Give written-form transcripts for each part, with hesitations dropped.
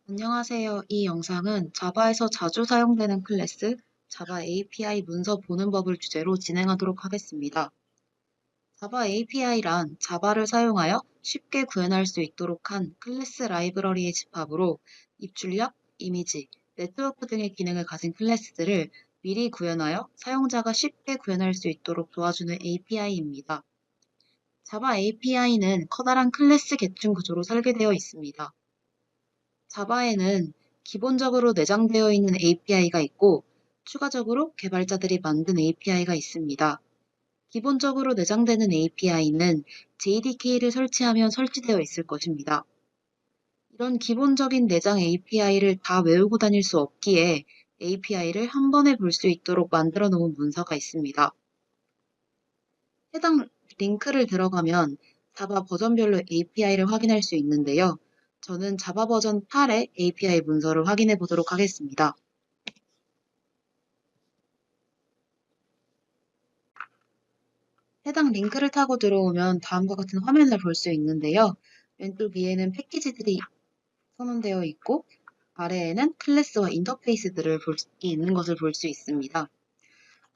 안녕하세요. 이 영상은 자바에서 자주 사용되는 클래스, 자바 API 문서 보는 법을 주제로 진행하도록 하겠습니다. 자바 API란 자바를 사용하여 쉽게 구현할 수 있도록 한 클래스 라이브러리의 집합으로 입출력, 이미지, 네트워크 등의 기능을 가진 클래스들을 미리 구현하여 사용자가 쉽게 구현할 수 있도록 도와주는 API입니다. 자바 API는 커다란 클래스 계층 구조로 설계되어 있습니다. 자바에는 기본적으로 내장되어 있는 API가 있고 추가적으로 개발자들이 만든 API가 있습니다. 기본적으로 내장되는 API는 JDK를 설치하면 설치되어 있을 것입니다. 이런 기본적인 내장 API를 다 외우고 다닐 수 없기에 API를 한 번에 볼 수 있도록 만들어 놓은 문서가 있습니다. 해당 링크를 들어가면 자바 버전별로 API를 확인할 수 있는데요. 저는 자바 버전 8의 API 문서를 확인해 보도록 하겠습니다. 해당 링크를 타고 들어오면 다음과 같은 화면을 볼 수 있는데요. 왼쪽 위에는 패키지들이 선언되어 있고 아래에는 클래스와 인터페이스들을 있는 것을 볼 수 있습니다.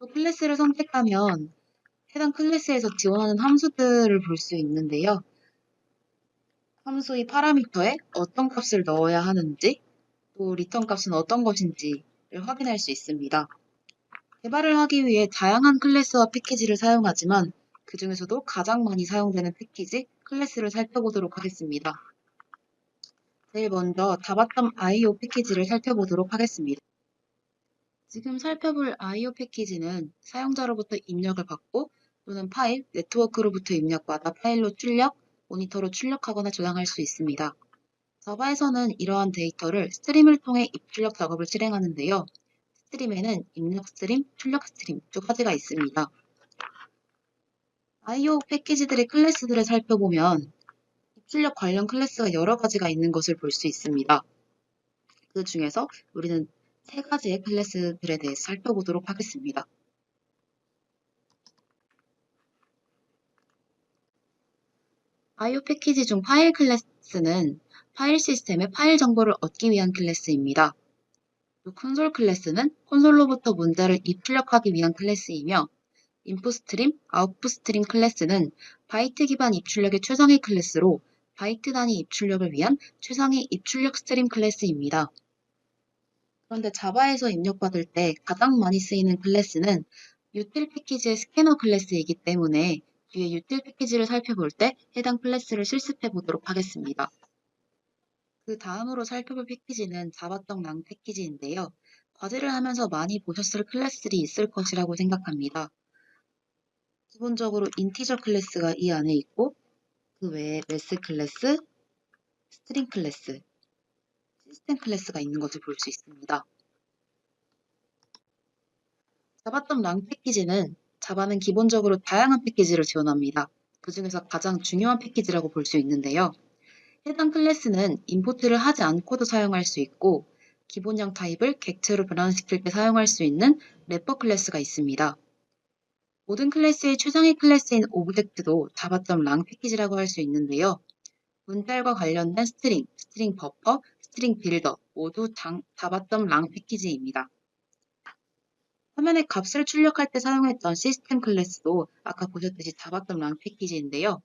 또 클래스를 선택하면 해당 클래스에서 지원하는 함수들을 볼 수 있는데요. 함수의 파라미터에 어떤 값을 넣어야 하는지, 또 리턴 값은 어떤 것인지를 확인할 수 있습니다. 개발을 하기 위해 다양한 클래스와 패키지를 사용하지만 그 중에서도 가장 많이 사용되는 패키지, 클래스를 살펴보도록 하겠습니다. 제일 먼저 자바.io 패키지를 살펴보도록 하겠습니다. 지금 살펴볼 IO 패키지는 사용자로부터 입력을 받고 또는 파일, 네트워크로부터 입력받아 파일로 출력, 모니터로 출력하거나 저장할 수 있습니다. 자바에서는 이러한 데이터를 스트림을 통해 입출력 작업을 실행하는데요. 스트림에는 입력 스트림, 출력 스트림 두 가지가 있습니다. IO 패키지들의 클래스들을 살펴보면 입출력 관련 클래스가 여러 가지가 있는 것을 볼 수 있습니다. 그 중에서 우리는 세 가지의 클래스들에 대해서 살펴보도록 하겠습니다. IO 패키지 중 파일 클래스는 파일 시스템의 파일 정보를 얻기 위한 클래스입니다. 또 콘솔 클래스는 콘솔로부터 문자를 입출력하기 위한 클래스이며 인풋 스트림, 아웃풋 스트림 클래스는 바이트 기반 입출력의 최상위 클래스로 바이트 단위 입출력을 위한 최상위 입출력 스트림 클래스입니다. 그런데 자바에서 입력받을 때 가장 많이 쓰이는 클래스는 유틸 패키지의 스캐너 클래스이기 때문에 뒤에 유틸 패키지를 살펴볼 때 해당 클래스를 실습해 보도록 하겠습니다. 그 다음으로 살펴볼 패키지는 자바.랑 패키지인데요. 과제를 하면서 많이 보셨을 클래스들이 있을 것이라고 생각합니다. 기본적으로 인티저 클래스가 이 안에 있고 그 외에 매스 클래스, 스트링 클래스, 시스템 클래스가 있는 것을 볼 수 있습니다. 자바.랑 패키지는 자바는 기본적으로 다양한 패키지를 지원합니다. 그 중에서 가장 중요한 패키지라고 볼 수 있는데요. 해당 클래스는 임포트를 하지 않고도 사용할 수 있고 기본형 타입을 객체로 변환시킬 때 사용할 수 있는 래퍼 클래스가 있습니다. 모든 클래스의 최상위 클래스인 오브젝트도 자바.랑 패키지라고 할 수 있는데요. 문자열과 관련된 스트링, 스트링 버퍼, 스트링 빌더 모두 자바.랑 패키지입니다. 화면에 값을 출력할 때 사용했던 시스템 클래스도 아까 보셨듯이 자바.랑 패키지인데요.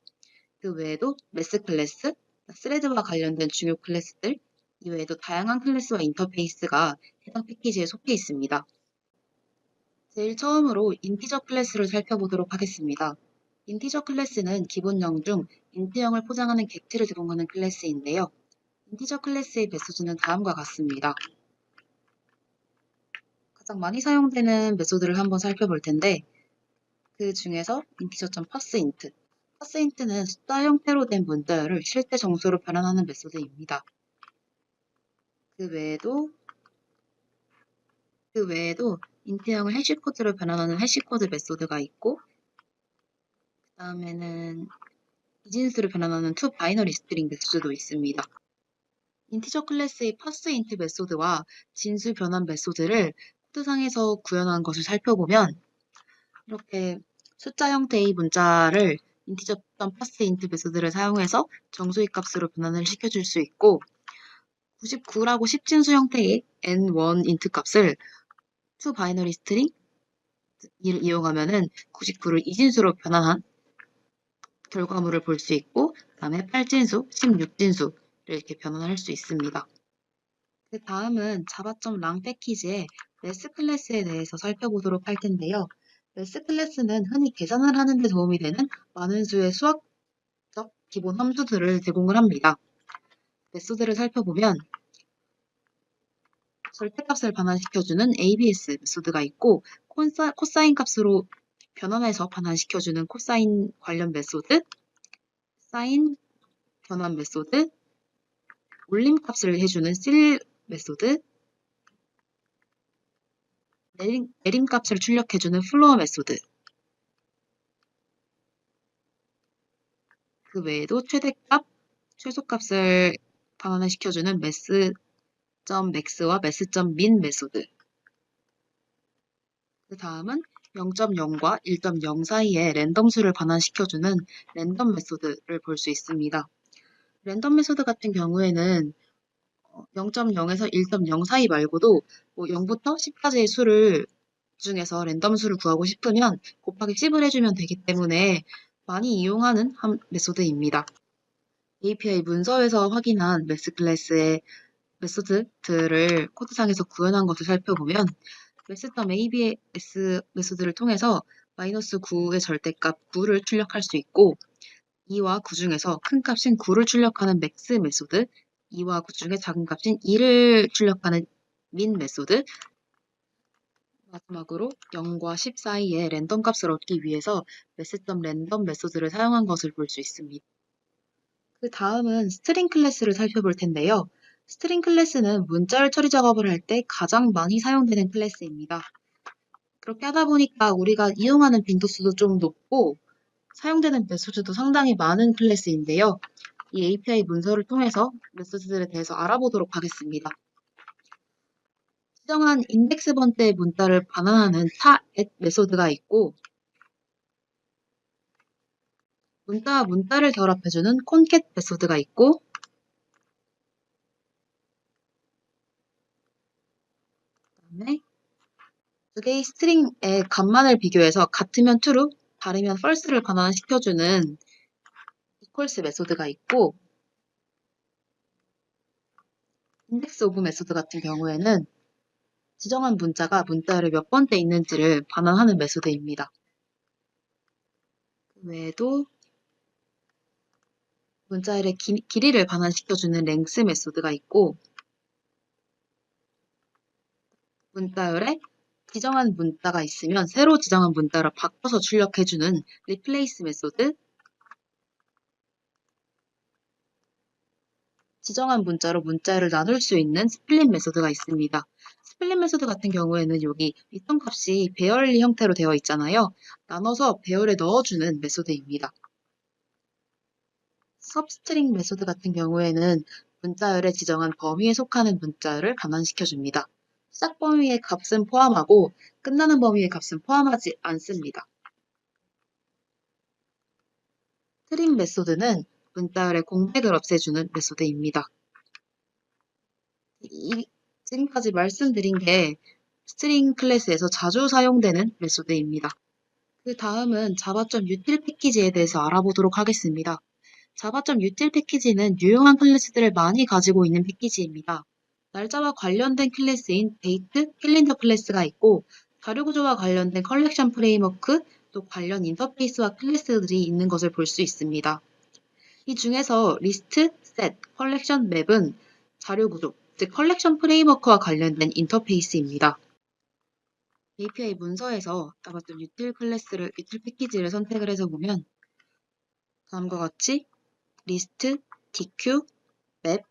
그 외에도 매스 클래스, 스레드와 관련된 중요 클래스들, 이외에도 다양한 클래스와 인터페이스가 해당 패키지에 속해 있습니다. 제일 처음으로 인티저 클래스를 살펴보도록 하겠습니다. 인티저 클래스는 기본형 중 인트형을 포장하는 객체를 제공하는 클래스인데요. 인티저 클래스의 메소드는 다음과 같습니다. 가장 많이 사용되는 메소드를 한번 살펴볼 텐데 그 중에서 integer.parseInt, parseInt는 숫자 형태로 된 문자열을 실제 정수로 변환하는 메소드입니다. 그 외에도 인트형을 해시코드로 변환하는 해시코드 메소드가 있고 그 다음에는 비진수로 변환하는 toBinary string 메소드도 있습니다. 인티저 클래스의 parseInt 메소드와 진수 변환 메소드를 코드상에서 구현한 것을 살펴보면 이렇게 숫자 형태의 문자를 integer.parseInt 메소드를 사용해서 정수의 값으로 변환을 시켜줄 수 있고 99라고 10진수 형태의 n1 int 값을 to binary string 을 이용하면은 99를 2진수로 변환한 결과물을 볼 수 있고 그다음에 8진수, 16진수를 이렇게 변환할 수 있습니다. 그 다음은 자바.랑 패키지의 매스 클래스에 대해서 살펴보도록 할 텐데요. 매스 클래스는 흔히 계산을 하는 데 도움이 되는 많은 수의 수학적 기본 함수들을 제공을 합니다. 메소드를 살펴보면 절대값을 반환시켜주는 ABS 메소드가 있고 코사인 값으로 변환해서 반환시켜주는 코사인 관련 메소드, 사인 변환 메소드, 올림값을 해주는 실 메소드, 내림값을 출력해주는 플로어 메소드, 그 외에도 최대값, 최소값을 반환을 시켜주는 mass.max와 mass.min 메소드. 그 다음은 0.0과 1.0 사이에 랜덤수를 반환시켜주는 랜덤 메소드를 볼 수 있습니다. 랜덤 메소드 같은 경우에는 0.0에서 1.0 사이 말고도 0부터 10까지의 수를 중에서 랜덤 수를 구하고 싶으면 곱하기 10을 해주면 되기 때문에 많이 이용하는 메소드입니다. API 문서에서 확인한 매스 클래스의 메소드들을 코드상에서 구현한 것을 살펴보면 mass.abs 메소드를 통해서 -9의 절대값 9를 출력할 수 있고 2와 9 중에서 큰 값인 9를 출력하는 max 메소드, 2와 9 중에 작은 값인 2를 출력하는 min 메소드, 마지막으로 0과 10 사이에 랜덤 값을 얻기 위해서 mass.random 메소드를 사용한 것을 볼 수 있습니다. 그 다음은 스트링 클래스를 살펴볼 텐데요. 스트링 클래스는 문자열 처리 작업을 할 때 가장 많이 사용되는 클래스입니다. 그렇게 하다 보니까 우리가 이용하는 빈도수도 좀 높고 사용되는 메소드도 상당히 많은 클래스인데요. 이 API 문서를 통해서 메소드들에 대해서 알아보도록 하겠습니다. 지정한 인덱스 번째 문자를 반환하는 타@, 메소드가 있고 문자와 문자를 결합해주는 concat 메소드가 있고 그다음에 두 개의 스트링의 값만을 비교해서 같으면 true, 다르면 false를 반환시켜주는 equals 메소드가 있고 index of 메소드 같은 경우에는 지정한 문자가 문자열에 몇 번째 있는지를 반환하는 메소드입니다. 그 외에도 문자열의 길이를 반환시켜주는 length 메소드가 있고 문자열에 지정한 문자가 있으면 새로 지정한 문자로 바꿔서 출력해주는 replace 메소드, 지정한 문자로 문자열을 나눌 수 있는 split 메소드가 있습니다. 스플릿 메소드 같은 경우에는 여기 리턴 값이 배열리 형태로 되어 있잖아요. 나눠서 배열에 넣어주는 메소드입니다. substring 메소드 같은 경우에는 문자열에 지정한 범위에 속하는 문자열을 반환시켜줍니다. 시작 범위의 값은 포함하고 끝나는 범위의 값은 포함하지 않습니다. 트림 메소드는 문자열의 공백을 없애주는 메소드입니다. 지금까지 말씀드린 게 스트링 클래스에서 자주 사용되는 메소드입니다. 그 다음은 java.util 패키지에 대해서 알아보도록 하겠습니다. java.util 패키지는 유용한 클래스들을 많이 가지고 있는 패키지입니다. 날짜와 관련된 클래스인 date, 캘린더 클래스가 있고 자료구조와 관련된 컬렉션 프레임워크, 또 관련 인터페이스와 클래스들이 있는 것을 볼 수 있습니다. 이 중에서 리스트, 셋, 컬렉션 맵은 자료구조, 즉 컬렉션 프레임워크와 관련된 인터페이스입니다. API 문서에서 java.util 클래스를, util 패키지를 선택을 해서 보면 다음과 같이 리스트, DQ, 맵,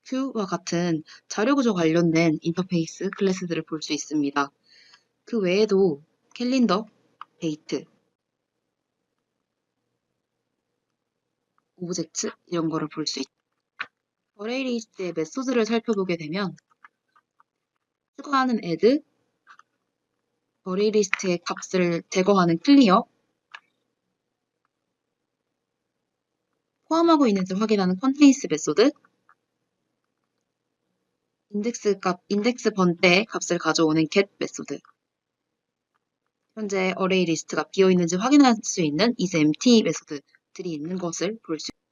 Q와 같은 자료구조 관련된 인터페이스 클래스들을 볼 수 있습니다. 그 외에도 캘린더, 데이트, 오브젝트 이런 거를 볼 수 있죠. 어레이 리스트의 메소드를 살펴보게 되면 추가하는 add, 어레이 리스트의 값을 제거하는 클리어, 포함하고 있는지 확인하는 contains 메소드, 인덱스 번대의 값을 가져오는 get 메소드, 현재 어레이 리스트가 비어 있는지 확인할 수 있는 isEmpty 메소드들이 있는 것을 볼 수 있습니다.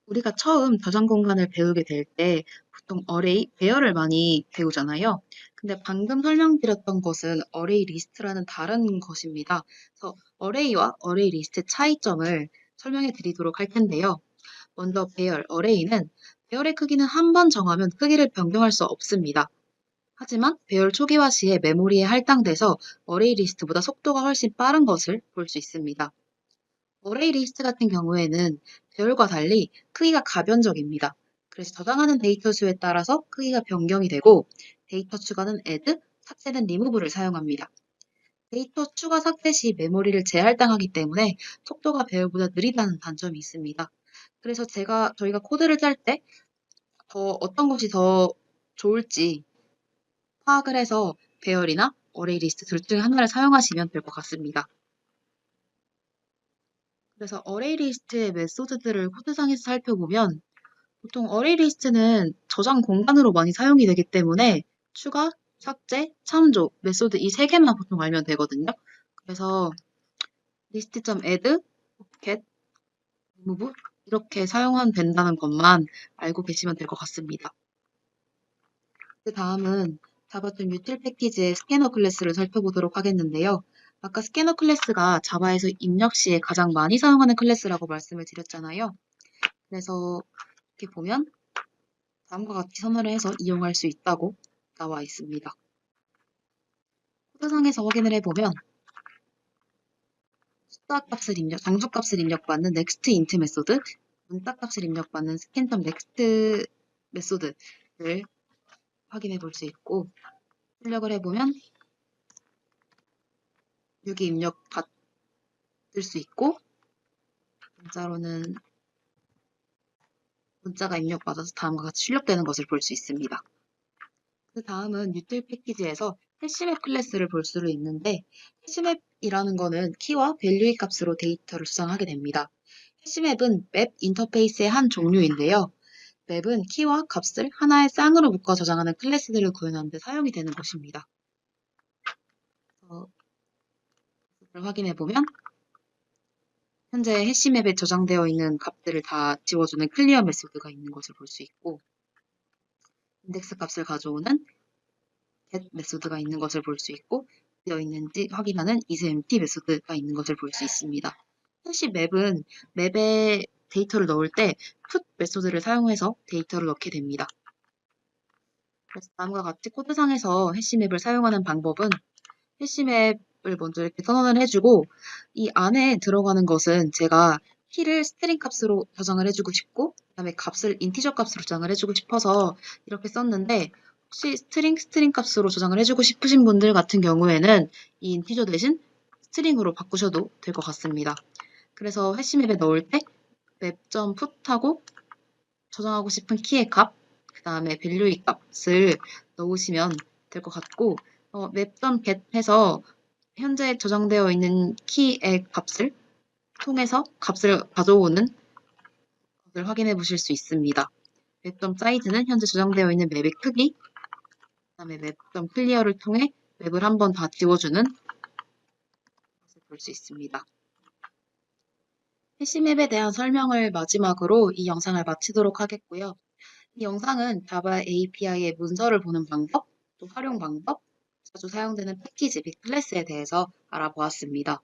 우리가 처음 저장 공간을 배우게 될 때 보통 어레이, 배열을 많이 배우잖아요. 근데 방금 설명드렸던 것은 어레이 리스트라는 다른 것입니다. 그래서 어레이와 어레이 리스트 차이점을 설명해 드리도록 할 텐데요. 먼저 배열, 어레이는 배열의 크기는 한 번 정하면 크기를 변경할 수 없습니다. 하지만 배열 초기화 시에 메모리에 할당돼서 어레이 리스트보다 속도가 훨씬 빠른 것을 볼 수 있습니다. 어레이 리스트 같은 경우에는 배열과 달리 크기가 가변적입니다. 그래서 저장하는 데이터 수에 따라서 크기가 변경이 되고 데이터 추가는 add, 삭제는 remove를 사용합니다. 데이터 추가 삭제 시 메모리를 재할당하기 때문에 속도가 배열보다 느리다는 단점이 있습니다. 그래서 저희가 코드를 짤 때 어떤 것이 더 좋을지 파악을 해서 배열이나 어레이 리스트 둘 중에 하나를 사용하시면 될 것 같습니다. 그래서 어레이 리스트의 메소드들을 코드상에서 살펴보면 보통 어레이 리스트는 저장 공간으로 많이 사용이 되기 때문에 추가, 삭제, 참조, 메소드 이 세 개만 보통 알면 되거든요. 그래서 list.add, get, remove 이렇게 사용하면 된다는 것만 알고 계시면 될 것 같습니다. 그 다음은 자바.좀 유틸 패키지의 스캐너 클래스를 살펴보도록 하겠는데요. 아까 스캐너 클래스가 자바에서 입력 시에 가장 많이 사용하는 클래스라고 말씀을 드렸잖아요. 그래서 이렇게 보면 다음과 같이 선언을 해서 이용할 수 있다고 나와 있습니다. 코드상에서 확인을 해보면 숫자 값을 장수 값을 입력받는 next int 메소드, 문자 값을 입력받는 scan.next 메소드를 확인해 볼 수 있고 출력을 해보면 6이 입력 받을 수 있고 문자가 입력받아서 다음과 같이 출력되는 것을 볼 수 있습니다. 그 다음은 유틸 패키지에서 해시맵 클래스를 볼 수 있는데 해시맵이라는 거는 키와 밸류의 값으로 데이터를 수정하게 됩니다. 해시맵은 맵 인터페이스의 한 종류인데요. 맵은 키와 값을 하나의 쌍으로 묶어 저장하는 클래스들을 구현하는 데 사용이 되는 것입니다. 확인해보면 현재 해시맵에 저장되어 있는 값들을 다 지워주는 클리어 메소드가 있는 것을 볼 수 있고 인덱스 값을 가져오는 get 메소드가 있는 것을 볼 수 있고 되어 있는지 확인하는 isEmpty 메소드가 있는 것을 볼 수 있습니다. 해시맵은 맵에 데이터를 넣을 때 put 메소드를 사용해서 데이터를 넣게 됩니다. 그래서 다음과 같이 코드상에서 해시맵을 사용하는 방법은 해시맵을 먼저 이렇게 선언을 해주고 이 안에 들어가는 것은 제가 키를 스트링 값으로 저장을 해주고 싶고 그다음에 값을 인티저 값으로 저장을 해주고 싶어서 이렇게 썼는데 혹시 스트링 값으로 저장을 해주고 싶으신 분들 같은 경우에는 이 인티저 대신 스트링으로 바꾸셔도 될 것 같습니다. 그래서 해시맵에 넣을 때 map.put하고 저장하고 싶은 키의 값, 그 다음에 밸류의 값을 넣으시면 될 것 같고 map.get 해서 현재 저장되어 있는 키의 값을 통해서 값을 가져오는 것을 확인해 보실 수 있습니다. map.size는 현재 저장되어 있는 맵의 크기, 그 다음에 map.clear를 통해 맵을 한번 다 지워주는 것을 볼 수 있습니다. 해시맵에 대한 설명을 마지막으로 이 영상을 마치도록 하겠고요. 이 영상은 자바 API의 문서를 보는 방법, 또 활용 방법, 자주 사용되는 패키지 및 클래스에 대해서 알아보았습니다.